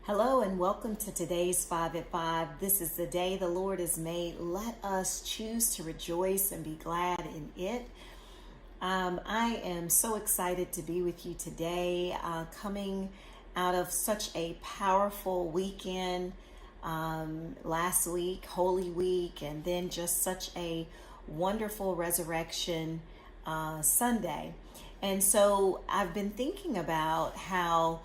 Hello and welcome to today's 5 at 5. This is the day the Lord has made. Let us choose to rejoice and be glad in it. I am so excited to be with you today, coming out of such a powerful weekend last week, Holy Week, and then just such a wonderful resurrection Sunday. And so I've been thinking about how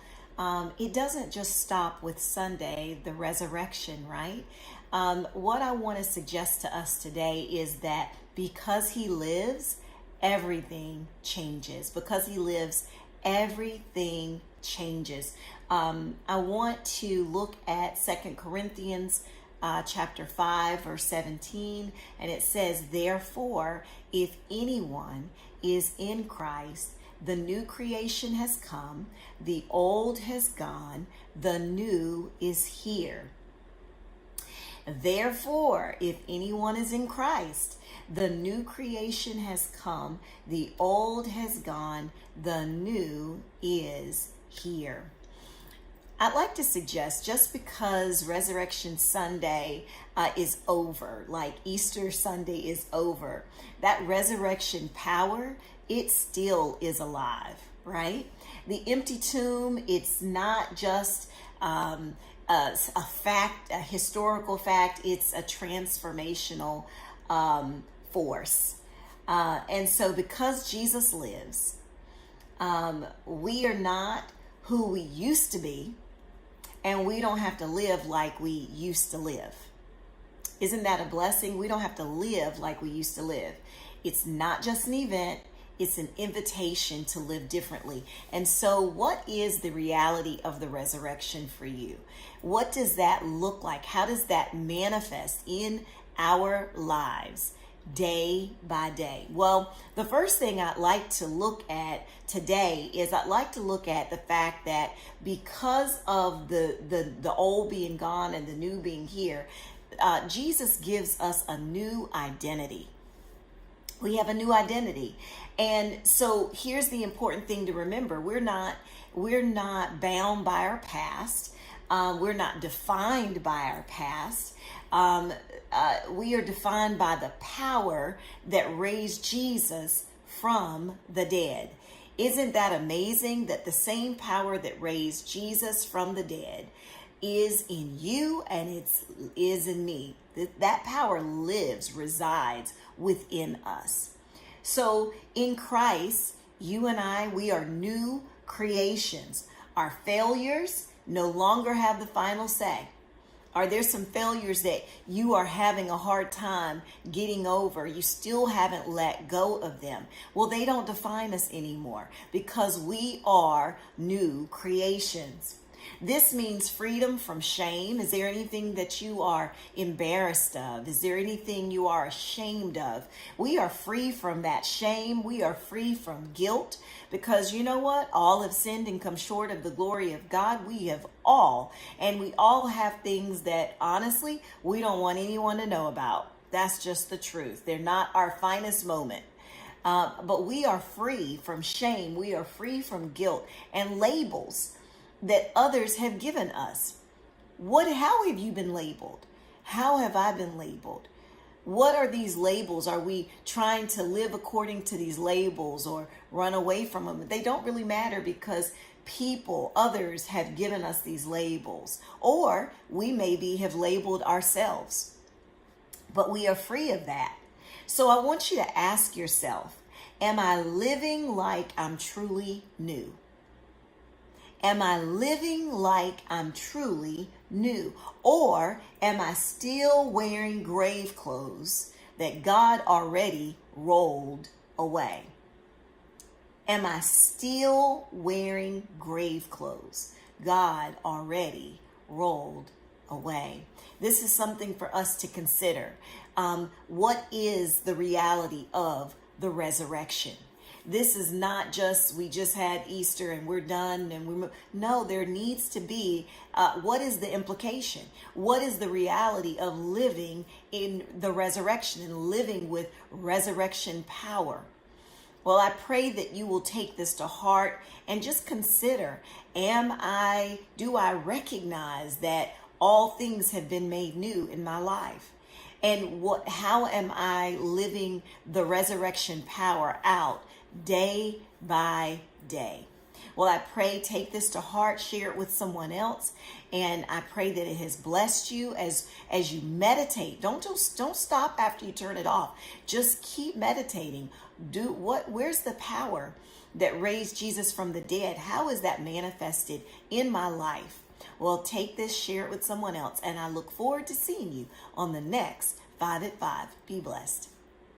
it doesn't just stop with Sunday, the resurrection, right? What I want to suggest to us today is that because he lives, everything changes. Because he lives, everything changes. I want to look at 2 Corinthians chapter 5, verse 17, and it says, "Therefore, if anyone is in Christ, the new creation has come, the old has gone, the new is here." Therefore, if anyone is in Christ, the new creation has come, the old has gone, the new is here. I'd like to suggest, just because Resurrection Sunday is over, like Easter Sunday is over, that resurrection power, it still is alive, right? The empty tomb, it's not just a fact, a historical fact, it's a transformational force. And so because Jesus lives, we are not who we used to be, and we don't have to live like we used to live. Isn't that a blessing? We don't have to live like we used to live. It's not just an event, it's an invitation to live differently. And so what is the reality of the resurrection for you? What does that look like? How does that manifest in our lives day by day? Well, the first thing I'd like to look at today is I'd like to look at the fact that because of the old being gone and the new being here, Jesus gives us a new identity. We have a new identity. And so here's the important thing to remember. We're not bound by our past. We're not defined by our past. We are defined by the power that raised Jesus from the dead. Isn't that amazing that the same power that raised Jesus from the dead is in you and it is in me? That power lives, resides within us. So in Christ, you and I, we are new creations. Our failures no longer have the final say. Are there some failures that you are having a hard time getting over? You still haven't let go of them. Well, they don't define us anymore because we are new creations. This means freedom from shame. Is there anything that you are embarrassed of? Is there anything you are ashamed of? We are free from that shame. We are free from guilt because you know what? All have sinned and come short of the glory of God. We have all. And we all have things that honestly, we don't want anyone to know about. That's just the truth. They're not our finest moment. But we are free from shame. We are free from guilt and labels that others have given us. How have you been labeled? How have I been labeled? What are these labels? Are we trying to live according to these labels or run away from them? They don't really matter because others have given us these labels, or we maybe have labeled ourselves, but we are free of that. So I want you to ask yourself, am I living like I'm truly new? Am I living like I'm truly new? Or am I still wearing grave clothes that God already rolled away? Am I still wearing grave clothes God already rolled away? This is something for us to consider. What is the reality of the resurrection? This is not just, we just had Easter and we're done and no, there needs to be, what is the implication? What is the reality of living in the resurrection and living with resurrection power? Well, I pray that you will take this to heart and just consider, do I recognize that all things have been made new in my life? And how am I living the resurrection power out day by day? Well, I pray, take this to heart, share it with someone else, and I pray that it has blessed you as you meditate. Don't stop after you turn it off. Just keep meditating. Where's the power that raised Jesus from the dead? How is that manifested in my life? Well, take this, share it with someone else, and I look forward to seeing you on the next 5 at 5. Be blessed.